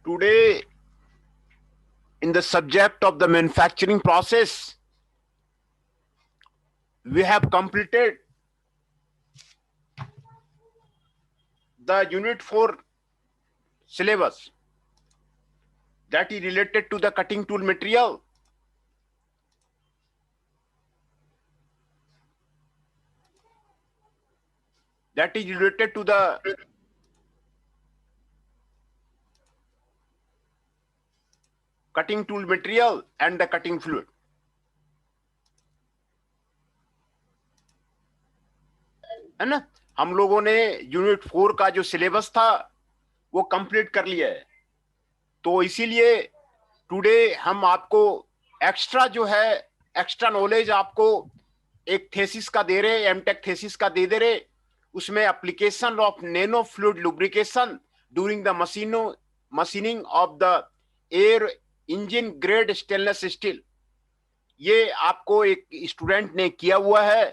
Today, in the subject of the manufacturing process, we have completed the Unit 4 syllabus that is related to the cutting tool material. That is related to the cutting tool material and the cutting fluid. है ना, हम लोगों ने unit 4 का जो syllabus था वो complete कर लिया है। तो इसीलिए टुडे हम आपको एक्स्ट्रा जो है एक्स्ट्रा नॉलेज आपको एक थेसिस का दे रहे, एमटेक थेसिस का दे रहे। उसमें application of nano fluid lubrication during the machining of the air engine grade stainless steel, ये आपको एक स्टूडेंट ने किया हुआ है।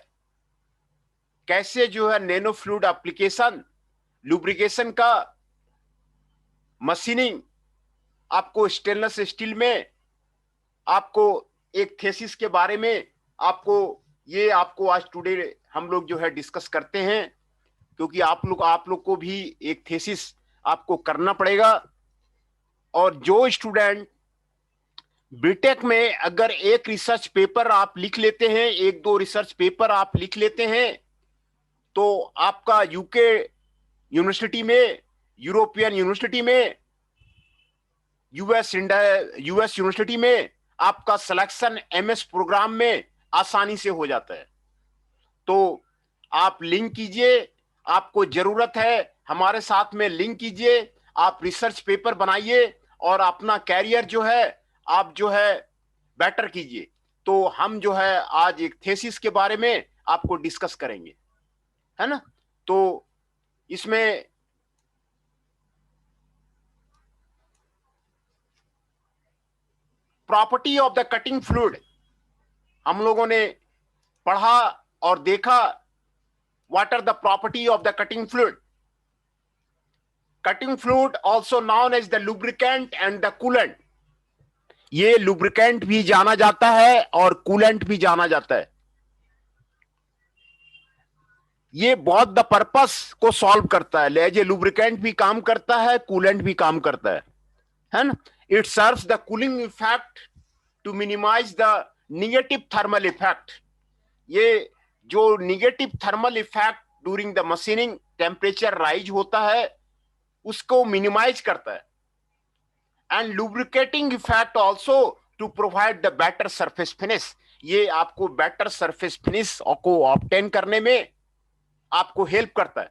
कैसे जो है नैनो फ्लूइड एप्लीकेशन लुब्रिकेशन का मशीनिंग आपको स्टेनलेस स्टील में, आपको एक थेसिस के बारे में आपको आज टुडे हम लोग जो है डिस्कस करते हैं, क्योंकि आप लोग को भी एक थेसिस आपको करना पड़ेगा। और जो स्टूडेंट बीटेक में अगर एक रिसर्च पेपर आप लिख लेते हैं, एक दो रिसर्च पेपर आप लिख लेते हैं, तो आपका यूके यूनिवर्सिटी में, यूरोपियन यूनिवर्सिटी में, यूएस यूनिवर्सिटी में आपका सिलेक्शन एमएस प्रोग्राम में आसानी से हो जाता है। तो आप लिंक कीजिए, आपको जरूरत है हमारे साथ में लिंक कीजिए, आप रिसर्च पेपर बनाइए और अपना कैरियर जो है आप जो है बेटर कीजिए। तो हम जो है आज एक थेसिस के बारे में आपको डिस्कस करेंगे, है ना। तो इसमें property of the cutting fluid हम लोगों ने पढ़ा और देखा। What are the property of the cutting fluid? Cutting fluid also known as the lubricant and the coolant. ये लुब्रिकेंट भी जाना जाता है और कूलेंट भी जाना जाता है। ये बहुत द पर्पस को सॉल्व करता है। एज ए लुब्रिकेंट भी काम करता है, कूलेंट भी काम करता है ना। It serves the cooling effect to minimise the negative thermal effect. ये जो negative thermal effect during the machining temperature rise होता है उसको मिनिमाइज करता है। And lubricating effect also to provide the better surface finish. ये आपको बेटर सरफेस फिनिश को ऑब्टेन करने में आपको हेल्प करता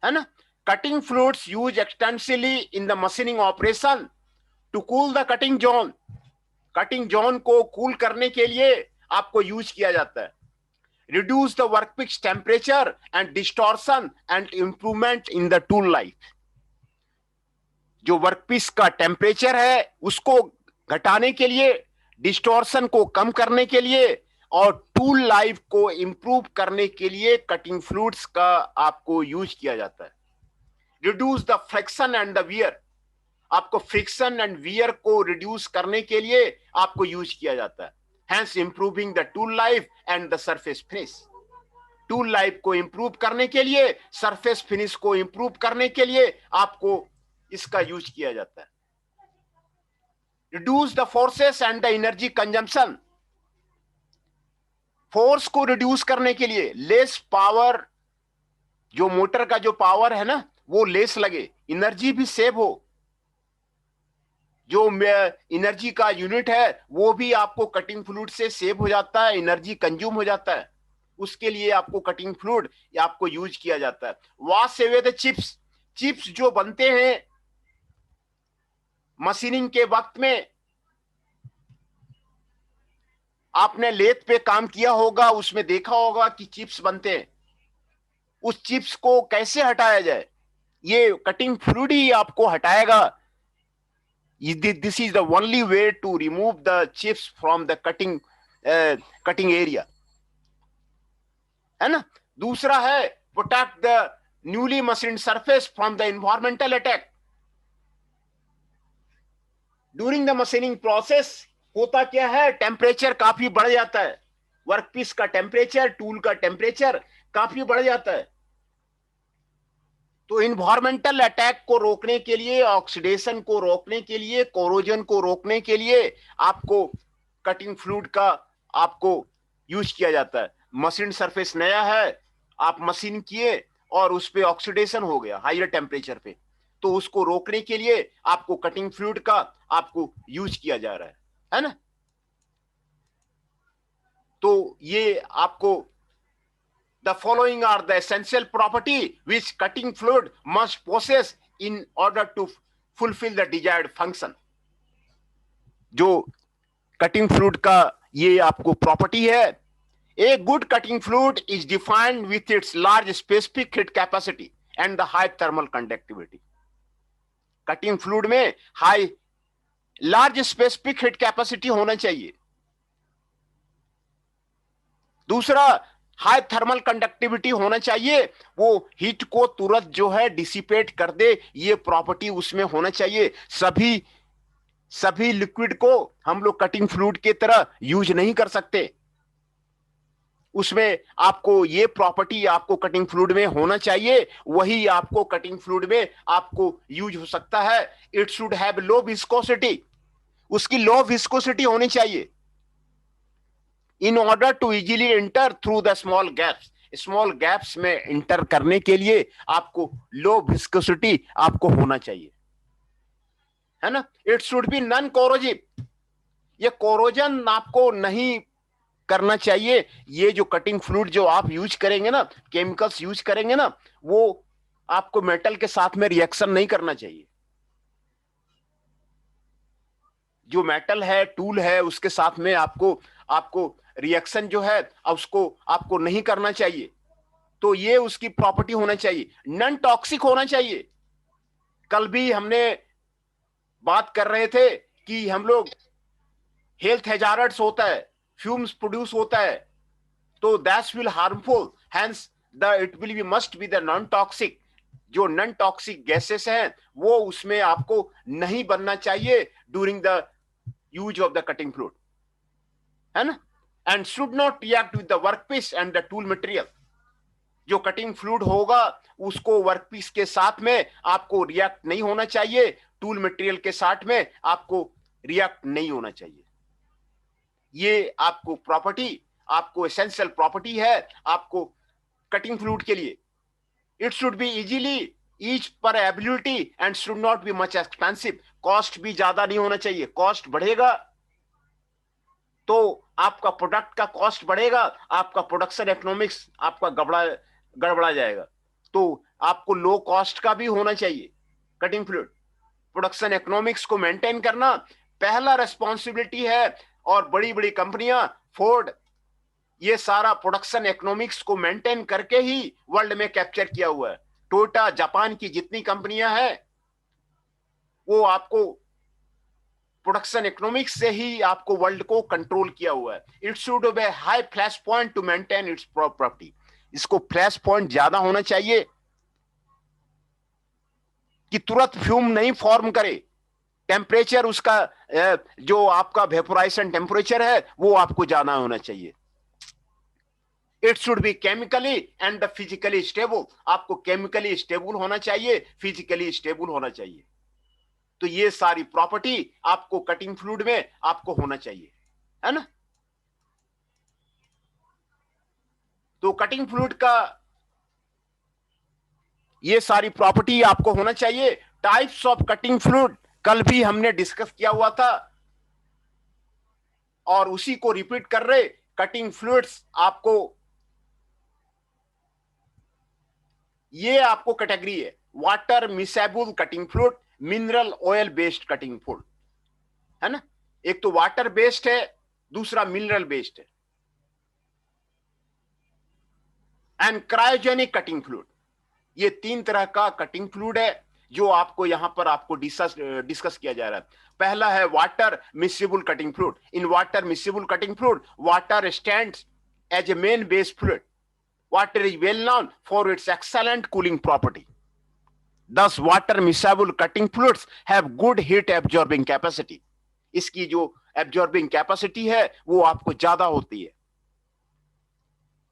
है ना। Cutting fluids use extensively in the machining operation to cool the cutting zone. Cutting zone को कूल करने के लिए आपको यूज किया जाता है। Reduce the workpiece temperature and distortion and improvement in the tool life. जो वर्कपीस का टेम्परेचर है उसको घटाने के लिए, डिस्टॉर्शन को कम करने के लिए और टूल लाइफ को इंप्रूव करने के लिए कटिंग फ्लूइड्स का आपको यूज किया जाता है। Reduce the friction and the wear. आपको फ्रिक्शन एंड वियर को रिड्यूस करने के लिए आपको यूज किया जाता है। Hence improving the tool life and the surface finish. Tool life को इंप्रूव करने के लिए, सरफेस फिनिश को इंप्रूव करने के लिए आपको इसका यूज किया जाता है। Reduce the forces and the energy consumption. Force को रिड्यूस करने के लिए लेस पावर, जो मोटर का जो पावर है ना वो लेस लगे, एनर्जी भी सेव हो। जो एनर्जी का यूनिट है वो भी आपको कटिंग फ्लूइड से सेव हो जाता है, एनर्जी कंज्यूम हो जाता है। उसके लिए आपको कटिंग फ्लूइड आपको यूज किया जाता है। Wash away the chips. Chips जो बनते हैं मशीनिंग के वक्त में, आपने लेथ पे काम किया होगा, उसमें देखा होगा कि चिप्स बनते हैं। उस चिप्स को कैसे हटाया जाए, ये कटिंग फ्लूइड ही आपको हटाएगा। This is the only way to remove the chips from the cutting area, है ना। दूसरा है protect the newly machined surface from the environmental attack. During the machining process होता क्या है, टेम्परेचर काफी बढ़ जाता है, वर्कपीस का टेम्परेचर, टूल का टेम्परेचर काफी बढ़ जाता है। तो इन्वायरमेंटल अटैक को रोकने के लिए, ऑक्सीडेशन को रोकने के लिए, कोरोजन को रोकने के लिए आपको कटिंग फ्लूइड का आपको यूज किया जाता है। मशीन सरफेस नया है, आप मशीन किए और उस पे ऑक्सीडेशन हो गया हायर टेम्परेचर पे, तो उसको रोकने के लिए आपको कटिंग फ्लूइड का आपको यूज किया जा रहा है ना। तो ये आपको the following are the essential property which cutting fluid must possess in order to fulfill the desired function। जो कटिंग फ्लूइड का ये आपको प्रॉपर्टी है, a good cutting fluid is defined with its large specific heat capacity and the high thermal conductivity। Cutting fluid में high large specific heat capacity होना चाहिए। दूसरा, high thermal conductivity होना चाहिए, वो हीट को तुरंत जो है डिसिपेट कर दे, ये प्रॉपर्टी उसमें होना चाहिए। सभी लिक्विड को हम लोग कटिंग फ्लूइड की तरह यूज नहीं कर सकते, उसमें आपको ये प्रॉपर्टी आपको कटिंग फ्लूइड में होना चाहिए, वही आपको कटिंग फ्लूइड में आपको यूज हो सकता है। It should have low viscosity, उसकी लो विस्कोसिटी होनी चाहिए। In order to easily enter through the small gaps, small gaps में एंटर करने के लिए आपको लो विस्कोसिटी आपको होना चाहिए, है ना। It should B non corrosive, ये कोरोजन आपको नहीं करना चाहिए। ये जो कटिंग फ्लूइड जो आप यूज करेंगे ना, केमिकल्स यूज करेंगे ना, वो आपको मेटल के साथ में रिएक्शन नहीं करना चाहिए। जो मेटल है, टूल है, उसके साथ में आपको रिएक्शन जो है उसको आपको नहीं करना चाहिए। तो ये उसकी प्रॉपर्टी होना चाहिए। नॉन टॉक्सिक होना चाहिए। कल भी हमने बात कर रहे थे कि हम लोग हेल्थ हैजार्ड्स होता है, फ्यूम्स प्रोड्यूस होता है, तो that's will harmful, hence it will be must be the non toxic. जो नॉन टॉक्सिक गैसेस हैं वो उसमें आपको नहीं बनना चाहिए during the use of the cutting fluid, है ना। And should not react with the workpiece and the tool material. जो कटिंग फ्लूइड होगा उसको वर्कपीस के साथ में आपको रिएक्ट नहीं होना चाहिए, टूल मटेरियल के साथ में आपको रिएक्ट नहीं होना चाहिए। ये आपको प्रॉपर्टी, आपको एसेंशियल प्रॉपर्टी है आपको कटिंग फ्लूइड के लिए। It should be easily each पर ability and should not be much expensive. Cost भी ज्यादा नहीं होना चाहिए, कॉस्ट बढ़ेगा तो आपका प्रोडक्ट का कॉस्ट बढ़ेगा, आपका प्रोडक्शन इकोनॉमिक्स आपका गड़बड़ा जाएगा। तो आपको लो कॉस्ट का भी होना चाहिए कटिंग फ्लूइड। प्रोडक्शन इकोनॉमिक्स को मेंटेन करना पहला रिस्पॉन्सिबिलिटी है, और बड़ी बड़ी कंपनियां, फोर्ड, ये सारा प्रोडक्शन इकोनॉमिक्स को मेंटेन करके ही वर्ल्ड में कैप्चर किया हुआ है। टोयोटा, जापान की जितनी कंपनियां हैं वो आपको प्रोडक्शन इकोनॉमिक्स से ही आपको वर्ल्ड को कंट्रोल किया हुआ है। It should B high flash point two maintain its property. इसको फ्लैश पॉइंट ज्यादा होना चाहिए कि तुरंत फ्यूम नहीं फॉर्म करे। टेम्परेचर उसका जो आपका वेपोराइजेशन टेम्परेचर है वो आपको ज्यादा होना चाहिए। It should B chemically and physically stable. आपको केमिकली स्टेबल होना चाहिए, फिजिकली स्टेबल होना चाहिए। तो ये सारी प्रॉपर्टी आपको कटिंग फ्लूइड में आपको होना चाहिए, है ना। तो कटिंग फ्लूइड का ये सारी प्रॉपर्टी आपको होना चाहिए। टाइप्स ऑफ कटिंग फ्लूइड कल भी हमने डिस्कस किया हुआ था और उसी को रिपीट कर रहे। कटिंग फ्लूइड्स आपको, ये आपको कैटेगरी है, water miscible cutting fluid, mineral oil based cutting fluid, है ना। एक तो वाटर बेस्ड है, दूसरा मिनरल बेस्ड है, एंड क्रायोजेनिक कटिंग फ्लूइड। ये तीन तरह का कटिंग फ्लूइड है जो आपको यहां पर आपको डिस्कस किया जा रहा है। पहला है water miscible cutting fluid. In water miscible cutting fluid, water stands as a main base fluid. Water is well known for its excellent cooling property. Thus, water miscible cutting fluids have good heat absorbing capacity. इसकी जो absorbing capacity है वो आपको ज्यादा होती है।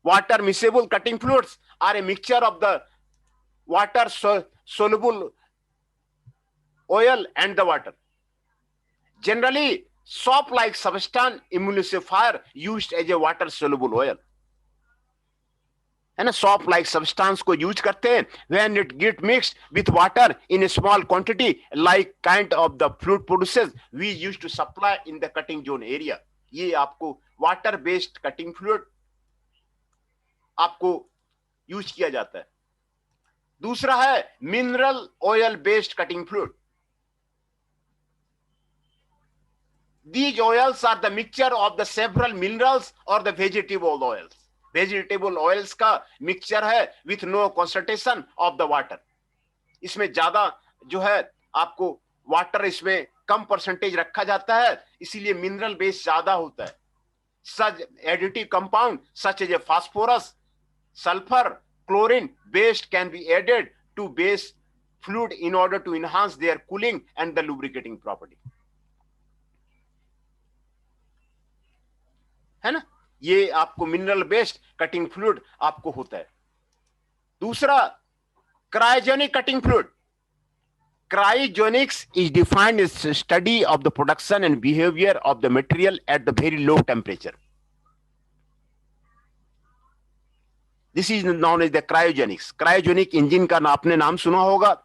Water miscible cutting fluids are a mixture of the water soluble oil and the water. Generally, soap-like substance emulsifier used as a water soluble oil. है ना, सॉफ्ट लाइक सब्सटेंस को यूज करते हैं when it get mixed with water in a small quantity like kind of the fluid produces we use to supply in the cutting zone area. ये आपको water based cutting fluid आपको use किया जाता है। दूसरा है mineral oil based cutting fluid. These oils are the mixture of the several minerals or the vegetable oils. Vegetable oils का mixture है with no concentration of the water. इसमें ज्यादा जो है आपको वाटर इसमें कम परसेंटेज रखा जाता है, इसीलिए मिनरल बेस ज्यादा होता है। Such additive compound such as a phosphorus, sulfur, chlorine based can be added to base fluid in order to enhance their cooling and the lubricating property. है ना, ये आपको मिनरल बेस्ड कटिंग फ्लूइड आपको होता है। दूसरा cryogenic cutting fluid. Cryogenics is defined as study of the production and behavior of the material at the very low temperature. This is known as the cryogenics. Cryogenic engine का आपने नाम सुना होगा।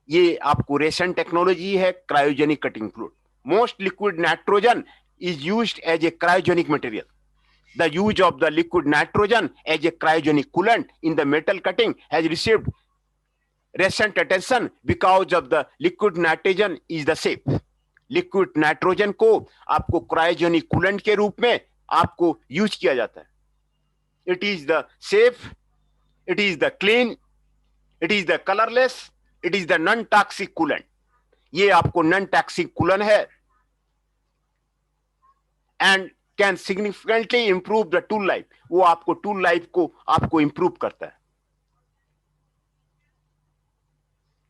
ये आपको रेसेंट टेक्नोलॉजी है cryogenic cutting fluid. Most liquid nitrogen is used as a cryogenic material. The use of the liquid nitrogen as a cryogenic coolant in the metal cutting has received recent attention because of the liquid nitrogen is the safe. Liquid nitrogen को आपको cryogenic coolant के रूप में आपको use किया जाता है। It is the safe, it is the clean, it is the colorless, it is the non-toxic coolant. ये आपको non-toxic coolant है and can significantly improve the tool life. वो आपको tool life को आपको improve करता है।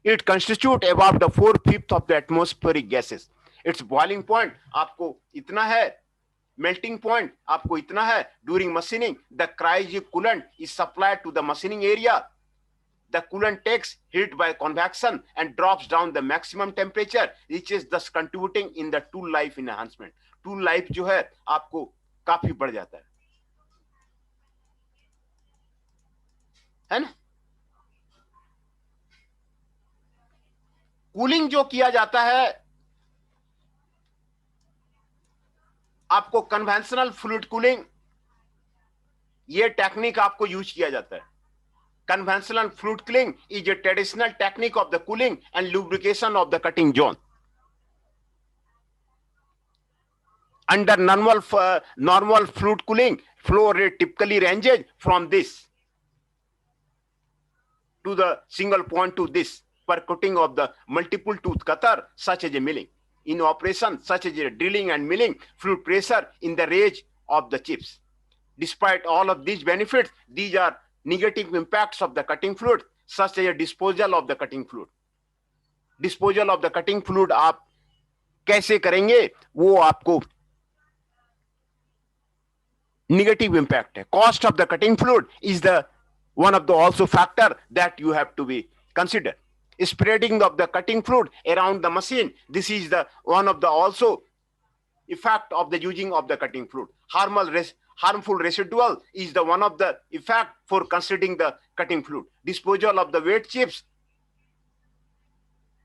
It constitutes about the 4/5 of the atmospheric gases. Its boiling point आपको इतना है, melting point आपको इतना है। During machining, the cryogenic coolant is supplied to the machining area. The coolant takes heat by convection and drops down the maximum temperature, which is thus contributing in the tool life enhancement. Tool life जो है आपको काफी बढ़ जाता है ना। Cooling जो किया जाता है आपको कन्वेंशनल फ्लूइड कूलिंग, ये टेक्निक आपको यूज किया जाता है। Conventional fluid cooling is a traditional technique of the cooling and lubrication of the cutting zone. Under normal fluid cooling, flow rate typically ranges from this to the single point to this per cutting of the multiple tooth cutter, such as a milling. In operation such as a drilling and milling, fluid pressure in the range of the chips. Despite all of these benefits, these are negative impacts of the cutting fluid, such as a disposal of the cutting fluid. Disposal of the cutting fluid आप कैसे करेंगे वो आपको negative impact है। Cost of the cutting fluid is the one of the also factor that you have to be considered. Spreading of the cutting fluid around the machine, this is the one of the also effect of the using of the cutting fluid. Harmful residual is the one of the effect for considering the cutting fluid. Disposal of the wet chips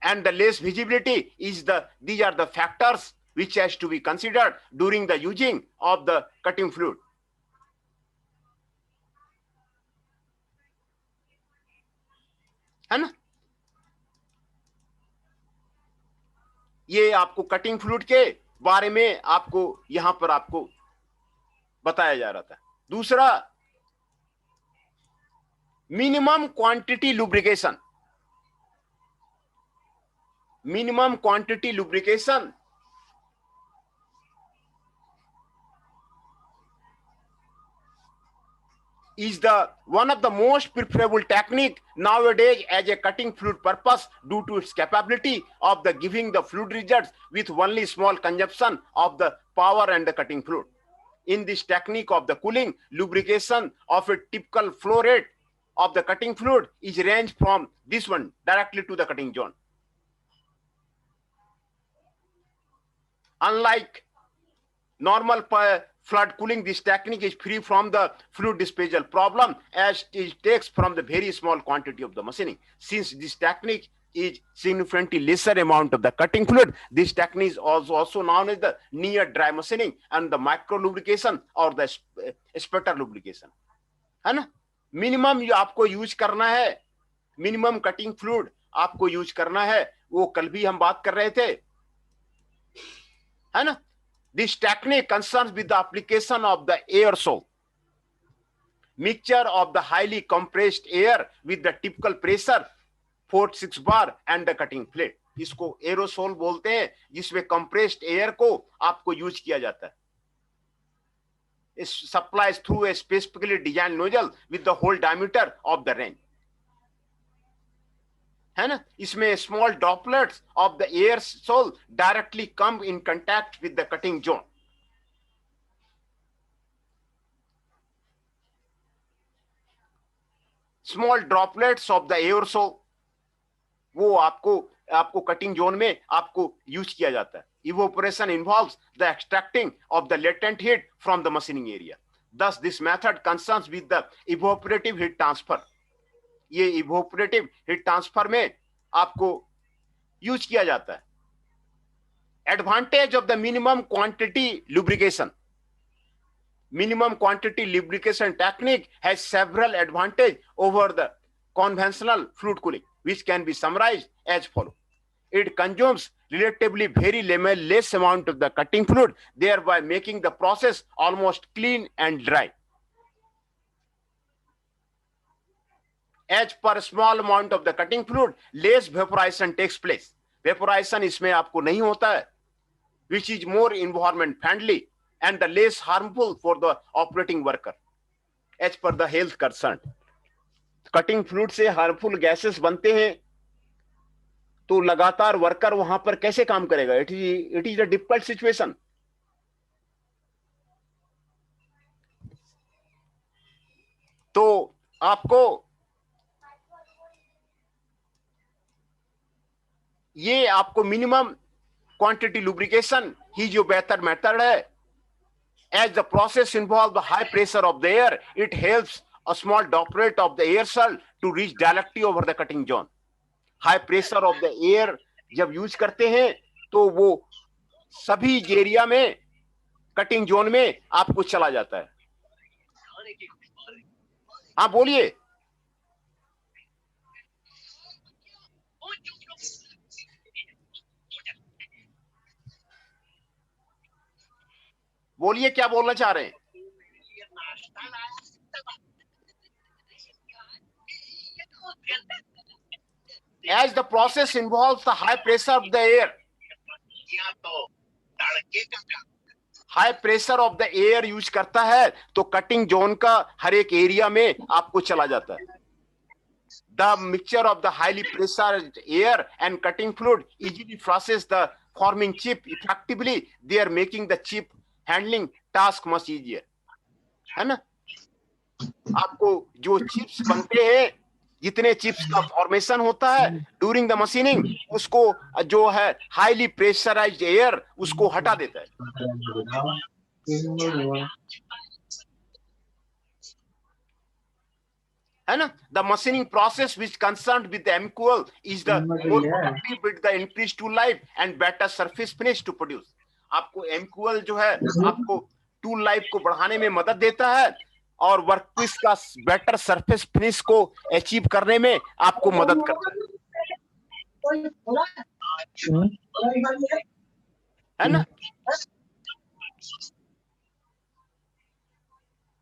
and the less visibility is these are the factors which has to be considered during the using of the cutting fluid. है ना, ये आपको cutting fluid के बारे में आपको यहां पर आपको बताया जा रहा था। दूसरा minimum quantity lubrication. Minimum quantity lubrication is the one of the most preferable technique nowadays as a cutting fluid purpose due to its capability of the giving the fluid results with only small consumption of the power and the cutting fluid. In this technique of the cooling, lubrication of a typical flow rate of the cutting fluid is ranged from this one directly to the cutting zone. Unlike normal flood cooling, this technique is free from the fluid dispersal problem as it takes from the very small quantity of the machining. Since this technique is significantly lesser amount of the cutting fluid, this technique is also known as the near dry machining and the micro lubrication or the spatter lubrication. है ना? Minimum आपको use करना है, minimum cutting fluid आपको use करना है, वो कल भी हम बात कर रहे थे, है ना? This technique concerns with the application of the aerosol, mixture of the highly compressed air with the typical pressure 4-6 bar and the cutting plate. इसको aerosol बोलते हैं, जिसमें compressed air को आपको यूज किया जाता है. It supplies through a specifically designed nozzle with the whole diameter of the range. है ना? इसमें small droplets of the aerosol directly come in contact with the cutting zone. Small droplets of the aerosol वो आपको cutting zone में आपको use किया जाता है. Evaporation involves the extracting of the latent heat from the machining area. Thus, this method concerns with the evaporative heat transfer. ये evaporative heat transfer में आपको यूज किया जाता है. Advantage of the minimum quantity lubrication. Minimum quantity lubrication technique has several advantages over the conventional fluid cooling, which can be summarized as follows. It consumes relatively very less amount of the cutting fluid, thereby making the process almost clean and dry. As per small amount of the cutting fluid, less vaporization takes place. Vaporization इसमें आपको नहीं होता है, which is more environment friendly and the less harmful for the operating worker. As per the health concern, cutting fluid से harmful gases बनते हैं, तो लगातार वर्कर वहां पर कैसे काम करेगा? It is a difficult situation. तो आपको ये आपको मिनिमम क्वांटिटी लुब्रिकेशन ही जो बेहतर मेथड है. As the process involve the high pressure of the air, it helps a small droplet of the aerosol to reach directly over the cutting zone. High pressure of the air जब use करते हैं तो वो सभी area में cutting zone में आपको चला जाता है. हाँ बोलिए. बोलिए क्या बोलना चाह रहे हैं. As the process involves the high pressure of the air, high pressure of the air use करता है तो कटिंग जोन का हर एक एरिया में आपको चला जाता है. The mixture of the highly pressurized air and cutting fluid easily process the forming chip effectively. They are making the chip handling task much easier. है ना? आपको जो चिप्स बनते हैं, जितने चिप्स का फॉर्मेशन होता है ड्यूरिंग द मशीनिंग, उसको जो है हाईली प्रेशराइज्ड एयर उसको हटा देता है. है ना? The machining process which concerned with the MQL is the more productive with the increase tool life and better surface finish to produce. आपको MQL जो है आपको टूल लाइफ को बढ़ाने में मदद देता है और वर्कपीस का बेटर सरफेस फिनिश को अचीव करने में आपको मदद करता है ना?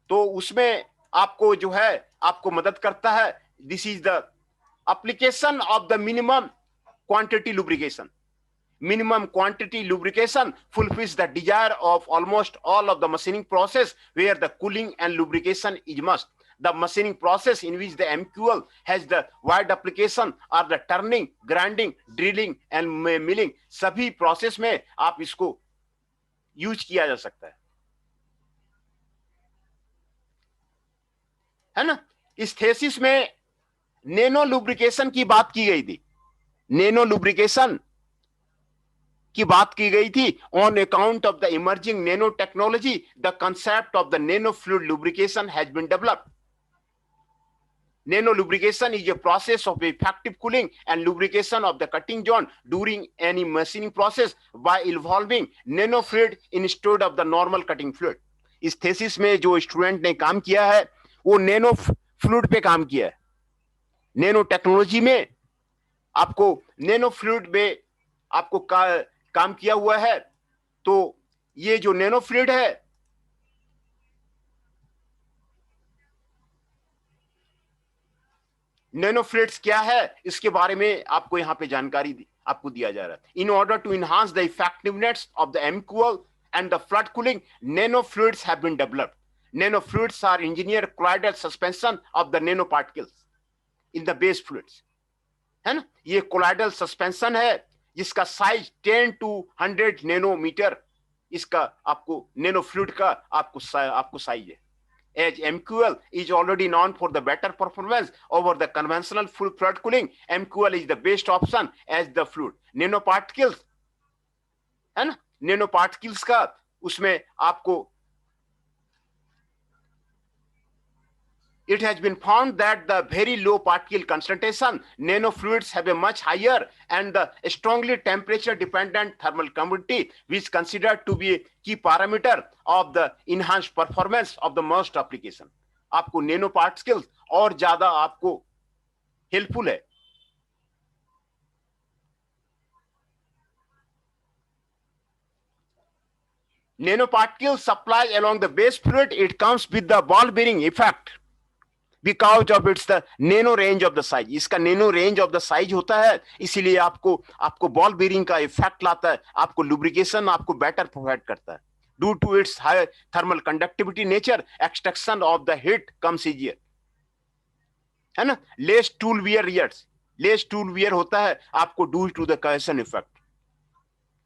तो उसमें आपको जो है आपको मदद करता है. This is the application of the minimum quantity lubrication. Minimum quantity lubrication fulfills the desire of almost all of the machining process where the cooling and lubrication is must. the machining process in which the MQL has the wide application or the turning, grinding, drilling and milling, सभी process में आप इसको use किया जा सकता है ना। इस थेसिस में नैनो लुब्रिकेशन की बात की गई थी, नैनो लुब्रिकेशन की बात की गई थी। On account of the emerging nano technology the concept of the nano fluid lubrication has been developed. Nano lubrication is a process of effective cooling and lubrication of the cutting joint during any machining process by involving nano fluid instead of the normal cutting fluid। इस thesis में जो student ने काम किया है वो nano fluid पे काम किया है। नैनो टेक्नोलॉजी में आपको नैनो फ्लूइड में आपको काम किया हुआ है। तो ये जो नैनो फ्लूइड है नैनो फ्लूइड्स क्या है इसके बारे में आपको यहां पे जानकारी आपको दिया जा रहा है। In order to enhance the effectiveness of the MQL and the flood cooling, nano fluids have been developed. Nano fluids are engineered colloidal suspension of the nanoparticles in the base fluids, है ना। ये colloidal suspension है जिसका size 10 to 100 nanometre इसका आपको nano fluid का आपको size है। As MQL is already known for the better performance over the conventional full flood cooling, MQL is the best option as the fluid. Nanoparticles, है ना, nanoparticles का उसमें आपको it has been found that the very low particle concentration nanofluids have a much higher and the strongly temperature dependent thermal conductivity, which considered to be a key parameter of the enhanced performance of the most application। आपको nanoparticles और ज्यादा आपको helpful है। Nanoparticles supply along the base fluid, it comes with the ball bearing effect because of its the nano range of the size। इसका nano range of the size होता है, इसीलिए आपको बॉल बेरिंग का इफेक्ट लाता है, आपको लुब्रिकेशन आपको बेटर प्रोवाइड करता है। Due to its high thermal conductivity nature, extraction of the heat comes easier, है ना। लेस टूल वियर होता है आपको due to the cohesion effect।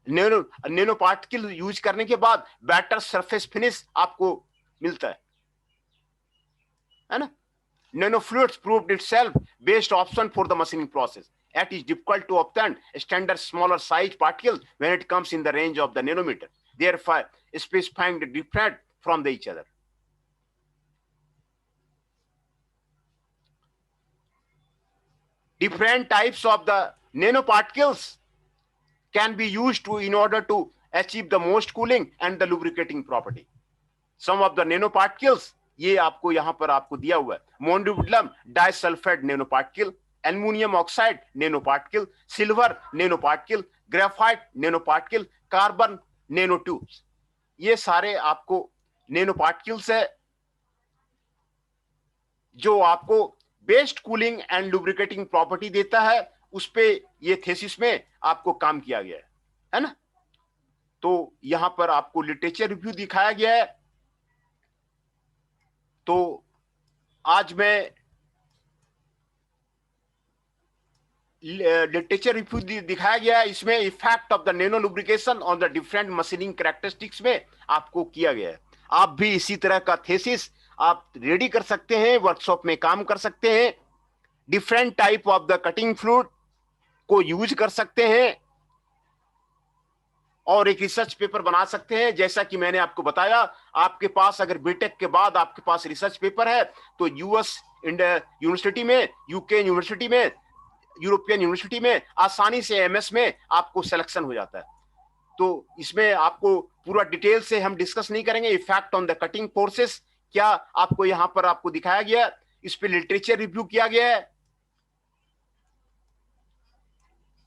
Nano particle use करने के बाद बेटर सरफेस फिनिश आपको मिलता है ना। Nanofluids proved itself best option for the machining process. It is difficult to obtain standard smaller size particles when it comes in the range of the nanometer, therefore specifying the different from each other। Different types of the nanoparticles can be used in order to achieve the most cooling and the lubricating property। Some of the nanoparticles ये आपको यहां पर आपको दिया हुआ है। Molybdenum disulphide nano particle, aluminium oxide nano particle, silver nano particle, graphite nano particle, carbon nano tubes, ये सारे आपको नैनो पार्टिकल्स है जो आपको best cooling and lubricating property देता है। उस पे ये थेसिस में आपको काम किया गया है ना। तो यहां पर आपको लिटरेचर रिव्यू दिखाया गया है। तो आज मैं लिटरेचर रिव्यू दिखाया गया है, इसमें effect of the nano lubrication on the different machining characteristics में आपको किया गया है। आप भी इसी तरह का थेसिस आप रेडी कर सकते हैं, वर्कशॉप में काम कर सकते हैं, different type of the cutting fluid को यूज कर सकते हैं और एक रिसर्च पेपर बना सकते हैं। जैसा कि मैंने आपको बताया, आपके पास अगर बीटेक के बाद आपके पास रिसर्च पेपर है तो यूएस यूनिवर्सिटी में, यूके यूनिवर्सिटी में, यूरोपियन यूनिवर्सिटी में आसानी से एमएस में आपको सिलेक्शन हो जाता है। तो इसमें आपको पूरा डिटेल से हम डिस्कस नहीं करेंगे। Effect on the cutting forces क्या आपको यहां पर आपको दिखाया गया, इस पे लिटरेचर रिव्यू किया गया है।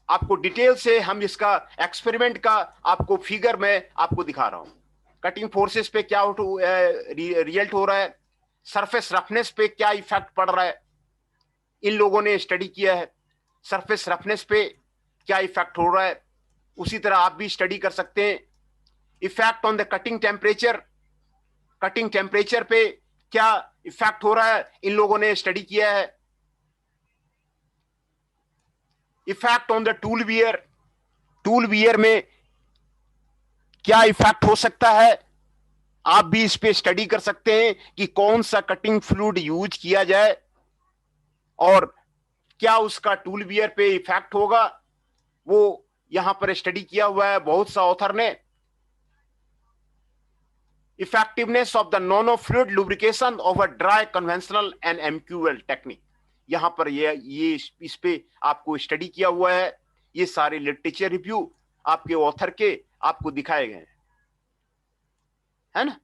आपको डिटेल से हम इसका एक्सपेरिमेंट का आपको फिगर में आपको दिखा रहा हूं। कटिंग फोर्सेस पे क्या रिजल्ट हो रहा है, सरफेस रफनेस पे क्या इफेक्ट पड़ रहा है, इन लोगों ने स्टडी किया है। सरफेस रफनेस पे क्या इफेक्ट हो रहा है, उसी तरह आप भी स्टडी कर सकते हैं। Effect on the cutting temperature पे क्या इफेक्ट हो रहा है, इन लोगों ने स्टडी किया है। Effect on the tool wear, tool wear में क्या इफेक्ट हो सकता है, आप भी इस पे स्टडी कर सकते हैं कि कौन सा कटिंग फ्लूइड यूज किया जाए और क्या उसका टूल वियर पे इफेक्ट होगा। वो यहां पर स्टडी किया हुआ है बहुत सा ऑथर ने। Effectiveness of the nano fluid lubrication of a dry conventional and MQL technique, यहां पर ये इस पे आपको स्टडी किया हुआ है। ये सारे लिटरेचर रिव्यू आपके ऑथर के आपको दिखाए गए हैं, है ना।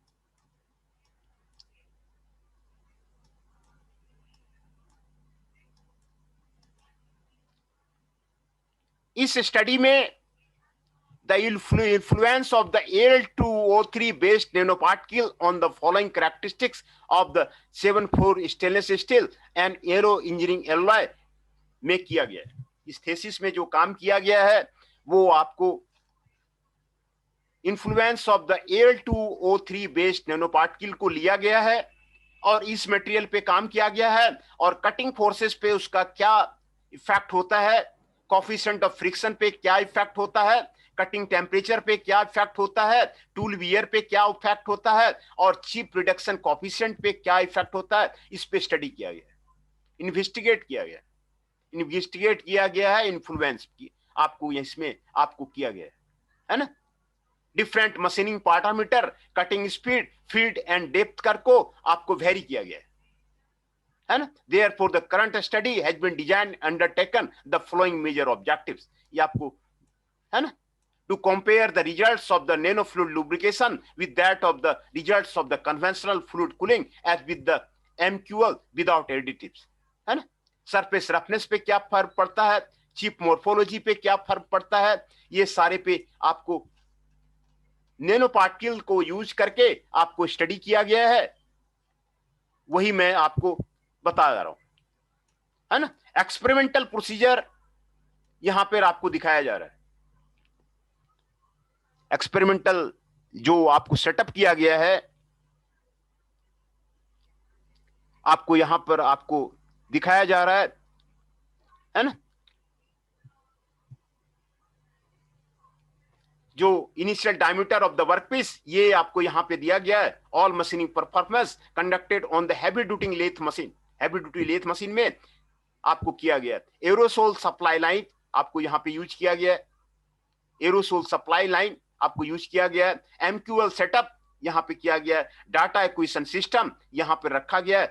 इस स्टडी में the influence of the Al2O3 based nanoparticle on the following characteristics of the 7,4 stainless steel and aero engineering alloy में किया गया है। इस थेसिस में जो काम किया गया है वो आपको influence of the Al2O3 based nanoparticle को लिया गया है और इस मटेरियल पे काम किया गया है और कटिंग फोर्सेस पे उसका क्या इफेक्ट होता है, कोफिशिएंट ऑफ फ्रिक्शन पे क्या इफेक्ट होता है, कटिंग टेम्परेचर पे क्या इफेक्ट होता है, टूल वियर पे क्या इफेक्ट होता है और चिप रिडक्शन कोफिशिएंट पे क्या इफेक्ट होता है। इस पे स्टडी किया गया है, इन्वेस्टिगेट किया गया है इन्फ्लुएंस की आपको इसमें आपको किया गया है ना। Different machining parameter, cutting speed, feed and depth कर को आपको वेरी किया गया है ना। Therefore the current study has been designed undertaken the following major objectives, ये आपको है ना, to compare the results of the nanofluid lubrication with that of the results of the conventional fluid cooling as with the MQL without additives, है ना। Surface roughness पे क्या फर्क पड़ता है, चिप मोर्फोलॉजी पे क्या फर्क पड़ता है, ये सारे पे आपको नैनो पार्टिकल को यूज करके आपको स्टडी किया गया है, वही मैं आपको बता रहा हूं, है ना। एक्सपेरिमेंटल प्रोसीजर यहां पर आपको दिखाया जा रहा है। एक्सपेरिमेंटल जो आपको सेटअप किया गया है आपको यहां पर आपको दिखाया जा रहा है ना। जो initial diameter of the workpiece ये आपको यहां पे दिया गया है। All machining performance conducted on the heavy duty lathe machine, heavy duty lathe machine में आपको किया गया है। एरोसोल सप्लाई लाइन आपको यहां पे यूज किया गया है, एरोसोल सप्लाई लाइन आपको यूज किया गया है। एमक्यूएल सेटअप यहां पे किया गया है। डाटा एक्विजिशन सिस्टम यहां पे रखा गया है।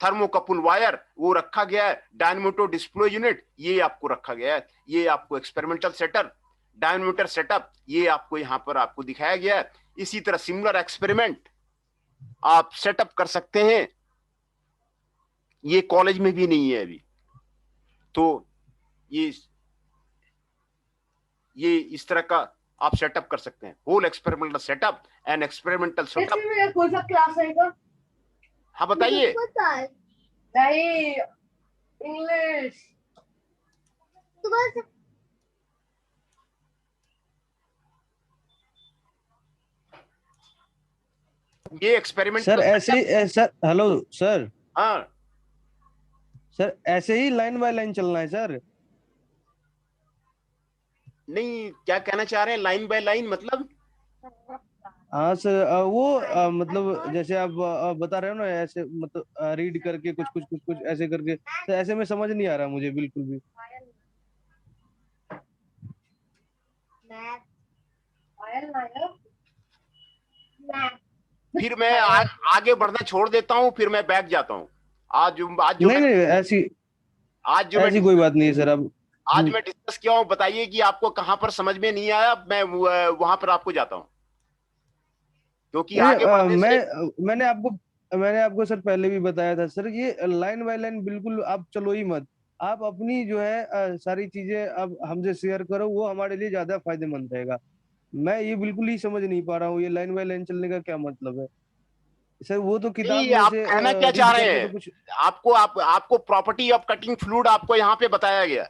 थर्मोकपल वायर वो रखा गया है। डायनेमोटो डिस्प्ले यूनिट ये आपको रखा गया है। ये आपको एक्सपेरिमेंटल सेटअप, डायनेमोमीटर सेटअप ये आपको यहां पर आपको दिखाया गया है। इसी तरह सिमिलर एक्सपेरिमेंट आप सेटअप कर सकते हैं। ये कॉलेज में भी नहीं है अभी, तो ये इस तरह का आप सेटअप कर सकते हैं। Whole experimental setup and experimental setup. कौन सा क्लास आएगा? हाँ बताइए। नहीं, इंग्लिश। ये एक्सपेरिमेंट सर ऐसे सर, हेलो सर। हाँ सर ऐसे ही लाइन बाय लाइन चलना है सर? नहीं, क्या कहना चाह रहे हैं लाइन बाय लाइन मतलब? हाँ सर, वो मतलब जैसे आप बता रहे हो ना, ऐसे मतलब रीड करके कुछ कुछ कुछ कुछ ऐसे करके, तो ऐसे में समझ नहीं आ रहा मुझे बिल्कुल भी। फिर मैं आगे बढ़ना छोड़ देता हूँ, फिर मैं बैठ जाता हूँ। आज जो नहीं ऐसी कोई बात नहीं है सर। अब आज मैं डिस्कस किया हूँ, बताइए कि आपको कहाँ पर समझ में नहीं आया, मैं वहां पर आपको जाता हूँ, क्योंकि आगे मैंने आपको सर पहले भी बताया था सर, ये लाइन बाय लाइन बिल्कुल आप चलो ही मत। आप अपनी जो है सारी चीजें अब हमसे शेयर करो, वो हमारे लिए ज्यादा फायदेमंद रहेगा। मैं ये बिल्कुल ही समझ नहीं पा रहा हूँ, ये लाइन बाय लाइन चलने का क्या मतलब है सर? वो तो किताब में आप से कहना क्या चाह रहे हैं? तो कुछ आपको प्रॉपर्टी ऑफ कटिंग फ्लूइड आपको यहाँ पे बताया गया।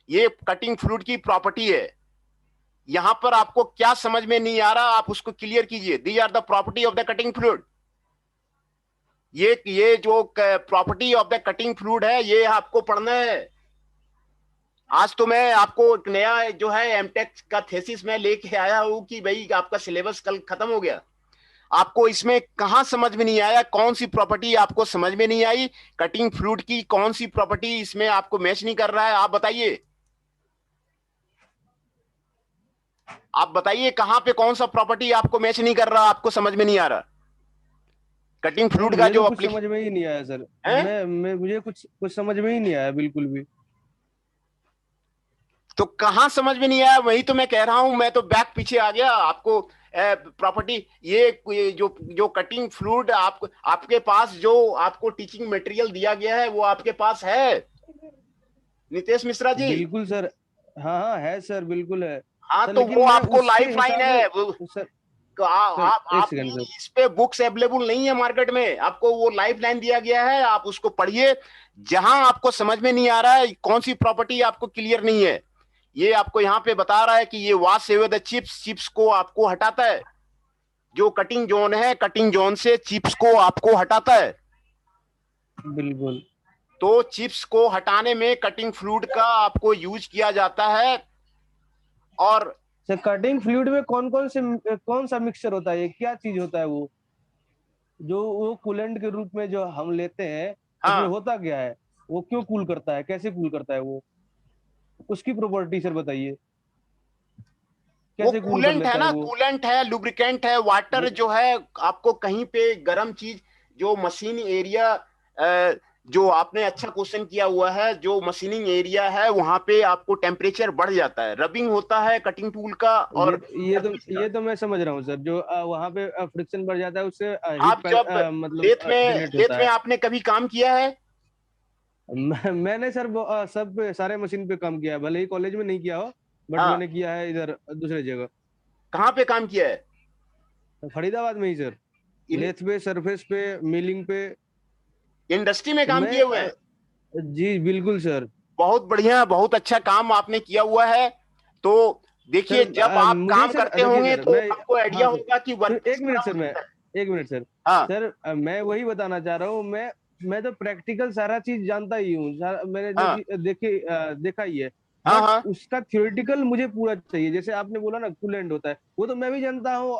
ये कटिंग फ्लूइड की प्रॉपर्टी है। यहां पर आपको क्या समझ में नहीं आ रहा, आप उसको क्लियर कीजिए। These are the property of the cutting fluid. ये जो property of the cutting fluid है, ये आपको पढ़ना है। आज तो मैं आपको एक नया जो है एमटेक का थीसिस में लेके आया हूं कि भाई आपका सिलेबस कल खत्म हो गया। आपको इसमें कहां समझ में नहीं आया, कौन सी प्रॉपर्टी आपको समझ में नहीं आई, कटिंग फ्लूइड की कौन सी प्रॉपर्टी इसमें आपको मैच नहीं कर रहा है, आप बताइए। आप बताइए कहां पे कौन सा प्रॉपर्टी आपको मैच नहीं कर रहा, आपको समझ में नहीं आ रहा। कटिंग नहीं, फ्लूइड का मुझे जो तो कुछ समझ में ही नहीं आया सर। है, मैं मुझे कुछ कुछ समझ में ही नहीं आया बिल्कुल भी। तो कहां समझ में नहीं आया, वही तो मैं कह रहा हूं। मैं तो बैक पीछे आ गया आपको। प्रॉपर्टी ये जो जो कटिंग फ्लूइड आपके पास जो आपको टीचिंग मटेरियल दिया गया है वो आपके पास है नितेश मिश्रा जी। बिल्कुल सर। हाँ हाँ है सर, बिल्कुल है हाँ, सर, तो लेकिन वो मैं आपको उसके लाइफ लाइन हिसाब है से सर। तो सर एक आप सेकंड सर। इस पे बुक्स अवेलेबल नहीं है मार्केट में, आपको वो लाइफ लाइन दिया गया है, आप उसको पढ़िए। जहां आपको समझ में नहीं आ रहा है, कौन सी प्रॉपर्टी आपको क्लियर नहीं है, ये आपको यहाँ पे बता रहा है कि ये wash away the chips, chips को आपको हटाता है। जो कटिंग जोन है, कटिंग जोन से चिप्स को आपको हटाता है। बिल्कुल तो चिप्स को हटाने में कटिंग फ्लूइड का आपको यूज किया जाता है। और सर, कटिंग फ्लूइड में कौन सा मिक्सचर होता है, ये क्या चीज होता है वो, जो वो कूलेंट के रूप में जो हम लेते हैं, उसमें हाँ, होता क्या है? वो क्यों कूल करता है, कैसे कूल करता है वो, उसकी प्रॉपर्टी सर बताइए, वो कैसे कूल कर कूलेंट है लेता है ना, वो? कूलेंट है, लुब्रिकेंट है, वाटर वो जो है। आपको कहीं पे गर्म चीज, जो मशीन एरिया, जो आपने अच्छा क्वेश्चन किया हुआ है, जो मशीनिंग एरिया है वहां पे आपको टेम्परेचर बढ़ जाता है, रबिंग होता है कटिंग टूल का ये और ये तो सर्विस का। ये तो मैं समझ रहा हूँ सर, जो वहां पे फ्रिक्शन बढ़ जाता है, उससे आप जब मतलब जनरेट लेथ होता में है। आपने कभी काम किया है? मैंने सर सब सारे मशीन पे काम किया है, भले ही कॉलेज में नहीं किया हो, बट हाँ, मैंने किया है इधर दूसरे जगह, कहाँ पे काम किया है? फरीदाबाद में ही सर। इन लेथ पे, सरफेस पे, मिलिंग पे। इंडस्ट्री में तो काम मैं किए हुए हैं? जी बिल्कुल सर। बहुत बढ़िया, बहुत अच्छा काम आपने किया हुआ है। तो सर देखिए, जब आप मुझे काम सर करते देखिए होंगे सर, तो मैं आपको आइडिया हाँ सर, होगा कि वर्क एक किस मिनट तरह सर, मैं होता है। एक मिनट सर। हाँ, सर मैं वही बताना चाह रहा हूँ, मैं तो प्रैक्टिकल सारा चीज जानता ही हूँ, मैंने जो हाँ, देखा ही है। हाँ, बट हाँ, उसका थियोरेटिकल मुझे पूरा चाहिए, जैसे आपने बोला ना कूलेंट होता है, वो तो मैं भी जानता हूँ।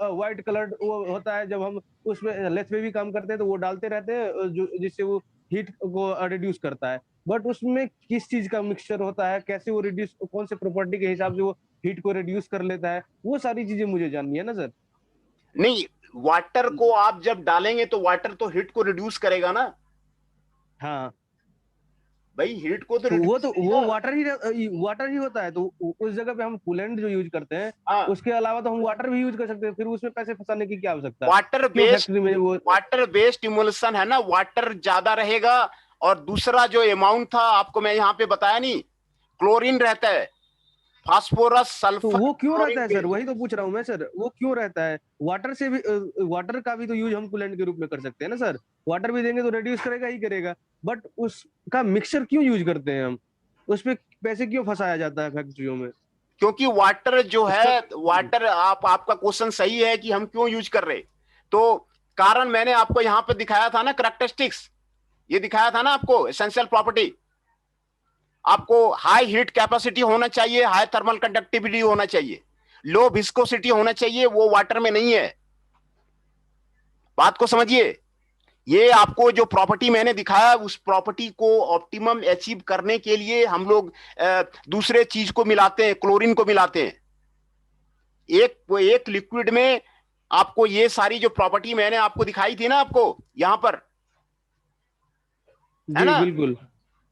व्हाइट कलर वो होता है, जब हम उसमें लेथ में भी काम करते हैं तो वो डालते रहते हैं, जो जिससे वो हीट को रिड्यूस करता है। बट उसमें किस चीज का मिक्सचर होता है, कैसे वो रिड्यूस, कौन से प्रॉपर्टी के हिसाब से वो हीट को रिड्यूस कर लेता है, वो सारी चीजें मुझे जाननी है ना सर। नहीं, वाटर को आप जब डालेंगे तो वाटर तो हीट को रिड्यूस करेगा ना, हाँ, भाई हीट को तो तो रिड्यूस वो करेगा। वाटर ही होता है, तो उस जगह पे हम कूलेंट जो यूज करते हैं, हाँ, उसके अलावा तो हम वाटर भी यूज कर सकते हैं, फिर उसमें पैसे फंसाने की क्या आवश्यकता? वाटर क्यों बेस्ड फैक्ट्री में वो? वाटर बेस्ड इमल्सन है ना, वाटर ज्यादा रहेगा। और दूसरा जो अमाउंट था आपको मैं यहाँ पे बताया नहीं, क्लोरीन रहता है, फास्फोरस तो सल्फर वो क्यों क्लोरीन रहता है सर, बेस्ड। वही तो पूछ रहा हूँ मैं सर, वो क्यों रहता है? वाटर से भी वाटर का भी तो यूज हम कूलेंट के रूप में कर सकते हैं ना सर। वाटर भी देंगे तो रिड्यूस करेगा ही करेगा, बट उसका मिक्सचर क्यों यूज करते हैं हम? उस पे पैसे क्यों फंसाया जाता है फैक्ट्रियों में? क्योंकि वाटर जो उसका है, वाटर आपका क्वेश्चन सही है कि हम क्यों यूज कर रहे, तो कारण मैंने आपको यहां पे दिखाया था ना, करेक्टरिस्टिक्स, ये दिखाया था ना आपको, एसेंशियल प्रॉपर्टी। आपको हाई हीट कैपेसिटी होना चाहिए, हाई थर्मल कंडक्टिविटी होना चाहिए, लो विस्कोसिटी होना चाहिए, वो वाटर में नहीं है। बात को समझिए। ये आपको जो प्रॉपर्टी मैंने दिखाया, उस प्रॉपर्टी को ऑप्टिमम अचीव करने के लिए हम लोग दूसरे चीज को मिलाते हैं, क्लोरीन को मिलाते हैं। एक लिक्विड में आपको ये सारी जो प्रॉपर्टी मैंने आपको दिखाई थी ना, आपको यहां पर, है जी ना, बिल्कुल।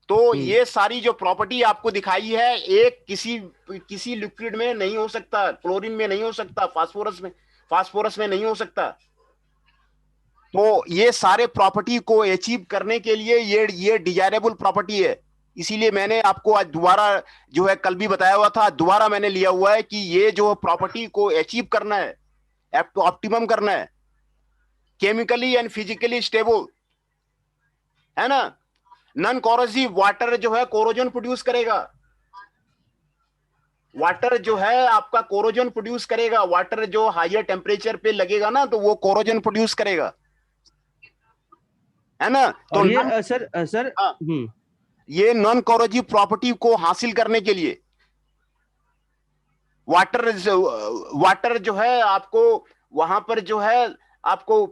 तो हम्म। ये सारी जो प्रॉपर्टी आपको दिखाई है, एक किसी किसी लिक्विड में नहीं हो सकता, क्लोरीन में नहीं हो सकता, फास्फोरस में नहीं हो सकता। तो ये सारे प्रॉपर्टी को अचीव करने के लिए ये डिजायरेबल प्रॉपर्टी है। इसीलिए मैंने आपको आज दोबारा जो है, कल भी बताया हुआ था, दोबारा मैंने लिया हुआ है कि ये जो प्रॉपर्टी को अचीव करना है, ऑप्टिमम करना है, केमिकली एंड फिजिकली स्टेबल, है ना। नॉन कोरोसिव वाटर जो है कोरोजन प्रोड्यूस करेगा, वाटर जो है आपका कोरोजन प्रोड्यूस करेगा, वाटर जो हायर टेम्परेचर पे लगेगा ना तो वो कोरोजन प्रोड्यूस करेगा। है ना। तो और ये सर हाँ, ये नॉन कोरोजिव प्रॉपर्टी को हासिल करने के लिए वाटर जो है आपको वहां पर जो है आपको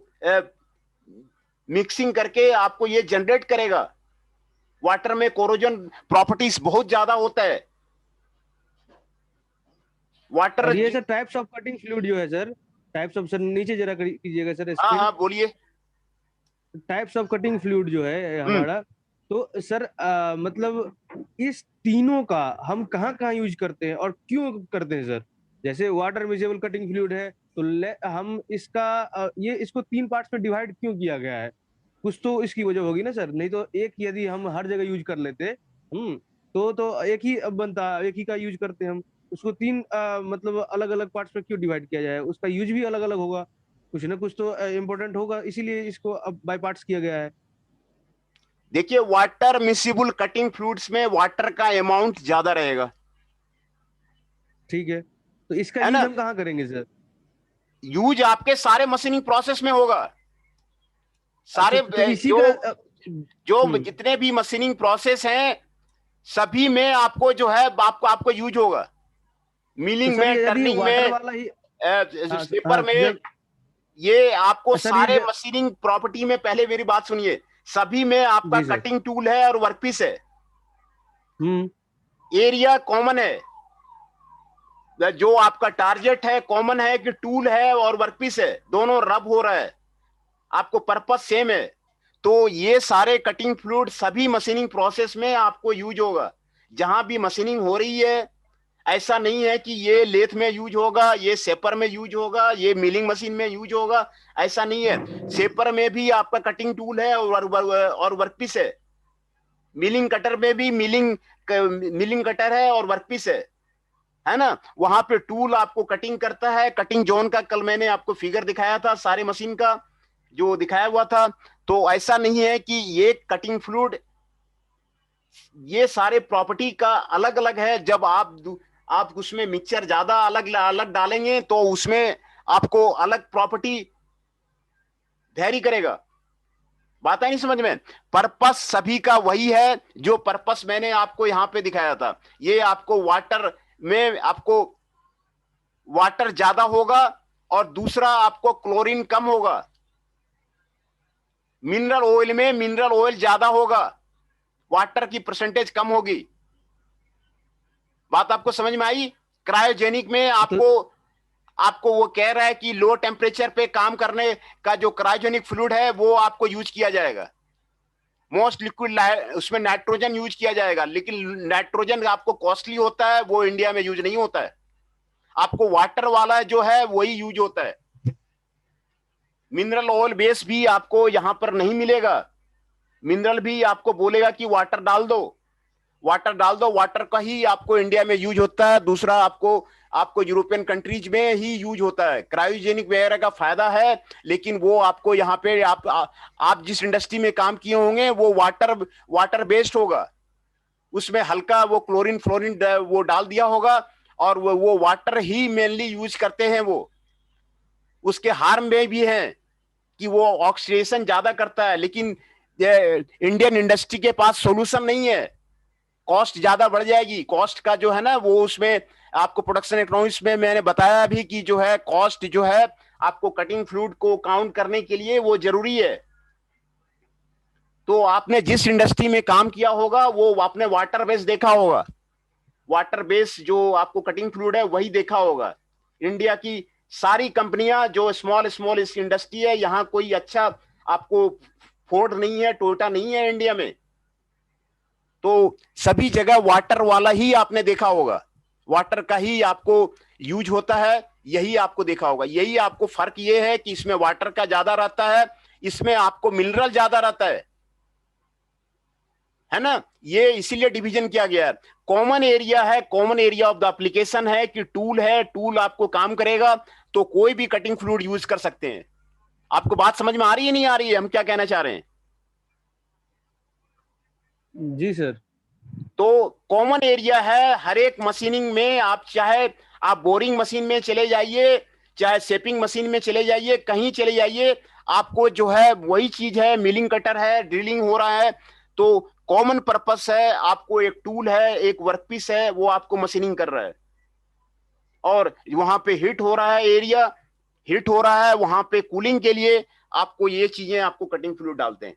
मिक्सिंग करके आपको ये जनरेट करेगा। वाटर में कोरोजन प्रॉपर्टीज बहुत ज्यादा होता है। वाटर और ये sir types of cutting fluid जो है सर, टाइप्स ऑफ, सर नीचे जरा कीजिएगा सर हाँ स्क्रीन। हाँ बोलिए। टाइप्स ऑफ कटिंग फ्लूइड जो है हम्म। हमारा, तो सर मतलब इस तीनों का हम कहाँ कहाँ यूज करते हैं और क्यों करते हैं सर? जैसे वाटर मिसेबल कटिंग फ्लूइड है, तो हम इसका ये इसको 3 पार्ट्स में डिवाइड क्यों किया गया है? कुछ तो इसकी वजह होगी ना सर, नहीं तो एक यदि हम हर जगह यूज कर लेते, तो एक ही अब बनता, एक ही का यूज करते हम। उसको 3 मतलब अलग अलग पार्ट्स में क्यों डिवाइड किया जाए? उसका यूज भी अलग अलग होगा, कुछ ना कुछ तो इम्पोर्टेंट होगा, इसीलिए इसको अब बाय पार्ट्स किया गया है। देखिए वाटर मिसिबल कटिंग फ्लूइड्स में वाटर का अमाउंट ज्यादा रहेगा, ठीक है, तो इसका है यूज ना। हम कहाँ करेंगे सर? यूज आपके सारे मशीनिंग प्रोसेस में होगा। अच्छा, सारे तो इसी जो का जो जितने भी मशीनिंग प्रोसेस हैं सभी में आपको जो है आपको यूज होगा। तो मिलिंग सर में, ये यदि टर्निंग वाटर में, वाला ही, हाँ पेपर हाँ में, जब, ये आपको सर ये सारे मशीनिंग प्रॉपर्टी में, पहले मेरी बात सुनिए, सभी में आपका जी सर। कटिंग टूल है और वर्कपीस है। हम्म। एरिया कॉमन है, जो आपका टारगेट है कॉमन है कि टूल है और वर्कपीस है, दोनों रब हो रहा है, आपको पर्पस सेम है। तो ये सारे कटिंग फ्लूइड सभी मशीनिंग प्रोसेस में आपको यूज होगा। जहां भी मशीनिंग हो रही है, ऐसा नहीं है कि ये लेथ में यूज होगा, ये सेपर में यूज होगा, ये मिलिंग मशीन में यूज होगा, ऐसा नहीं है। सेपर में भी आपका कटिंग टूल है और वर्कपीस है। मिलिंग कटर में भी मिलिंग कटर है और वर्कपीस है ना। वहां पे टूल आपको कटिंग करता है। कटिंग जोन का कल मैंने आपको फिगर दिखाया था, सारे मशीन का जो दिखाया हुआ था। तो ऐसा नहीं है कि ये कटिंग फ्लूइड ये सारे प्रॉपर्टी का अलग अलग है। जब आप उसमें मिक्सचर ज्यादा अलग अलग डालेंगे तो उसमें आपको अलग प्रॉपर्टी वेरी करेगा। बात है नहीं समझ में। पर्पस सभी का वही है जो पर्पस मैंने आपको यहां पे दिखाया था। ये आपको वाटर में आपको वाटर ज्यादा होगा और दूसरा आपको क्लोरीन कम होगा। मिनरल ऑयल में मिनरल ऑयल ज्यादा होगा, वाटर की परसेंटेज कम होगी। बात आपको समझ में आई। क्रायोजेनिक में तो आपको वो कह रहा है कि लो टेम्परेचर पे काम करने का जो क्रायोजेनिक फ्लूइड है वो आपको यूज किया जाएगा। मोस्ट लिक्विड उसमें नाइट्रोजन यूज किया जाएगा, लेकिन नाइट्रोजन आपको कॉस्टली होता है, वो इंडिया में यूज नहीं होता है। आपको वाटर वाला जो है वही यूज होता है। मिनरल ऑयल बेस भी आपको यहां पर नहीं मिलेगा। मिनरल भी आपको बोलेगा कि वाटर डाल दो, वाटर डाल दो, वाटर का ही आपको इंडिया में यूज होता है। दूसरा आपको आपको यूरोपियन कंट्रीज में ही यूज होता है। क्रायोजेनिक वगैरह का फायदा है, लेकिन वो आपको यहाँ पे आप जिस इंडस्ट्री में काम किए होंगे वो वाटर बेस्ड होगा। उसमें हल्का वो क्लोरीन फ्लोरीन वो डाल दिया होगा और वो वाटर ही मेनली यूज करते हैं। वो उसके हार्म में भी है कि वो ऑक्सीडेशन ज्यादा करता है, लेकिन इंडियन इंडस्ट्री के पास सॉल्यूशन नहीं है। कॉस्ट ज्यादा बढ़ जाएगी। कॉस्ट का जो है ना वो उसमें आपको प्रोडक्शन इकोनॉमिक्स में मैंने बताया भी कि जो है कॉस्ट जो है आपको कटिंग फ्लूइड को काउंट करने के लिए वो जरूरी है। तो आपने जिस इंडस्ट्री में काम किया होगा वो आपने वाटर बेस देखा होगा, वाटर बेस जो आपको कटिंग फ्लूइड है वही देखा होगा। इंडिया की सारी कंपनियां जो स्मॉल स्मॉल इस इंडस्ट्री है, यहाँ कोई अच्छा आपको फोर्ड नहीं है, टोयोटा नहीं है इंडिया में। तो सभी जगह वाटर वाला ही आपने देखा होगा, वाटर का ही आपको यूज होता है, यही आपको देखा होगा। यही आपको फर्क ये है कि इसमें वाटर का ज्यादा रहता है, इसमें आपको मिनरल ज्यादा रहता है ना। ये इसीलिए डिवीजन किया गया है। कॉमन एरिया है, common area of the application है कि टूल है, टूल आपको काम करेगा तो कोई भी कटिंग फ्लूइड यूज कर सकते हैं। आपको बात समझ में आ रही है नहीं आ रही है, हम क्या कहना चाह रहे हैं? जी सर। तो कॉमन एरिया है हर एक मशीनिंग में। आप चाहे आप बोरिंग मशीन में चले जाइए, चाहे शेपिंग मशीन में चले जाइए, कहीं चले जाइए, आपको जो है वही चीज है, मिलिंग कटर है, ड्रिलिंग हो रहा है, तो कॉमन पर्पस है, आपको एक टूल है, एक वर्कपीस है, वो आपको मशीनिंग कर रहा है, और वहां पे हीट हो रहा है, एरिया हीट हो रहा है, वहां पे कूलिंग के लिए आपको ये चीजें, आपको कटिंग फ्लूइड डालते हैं।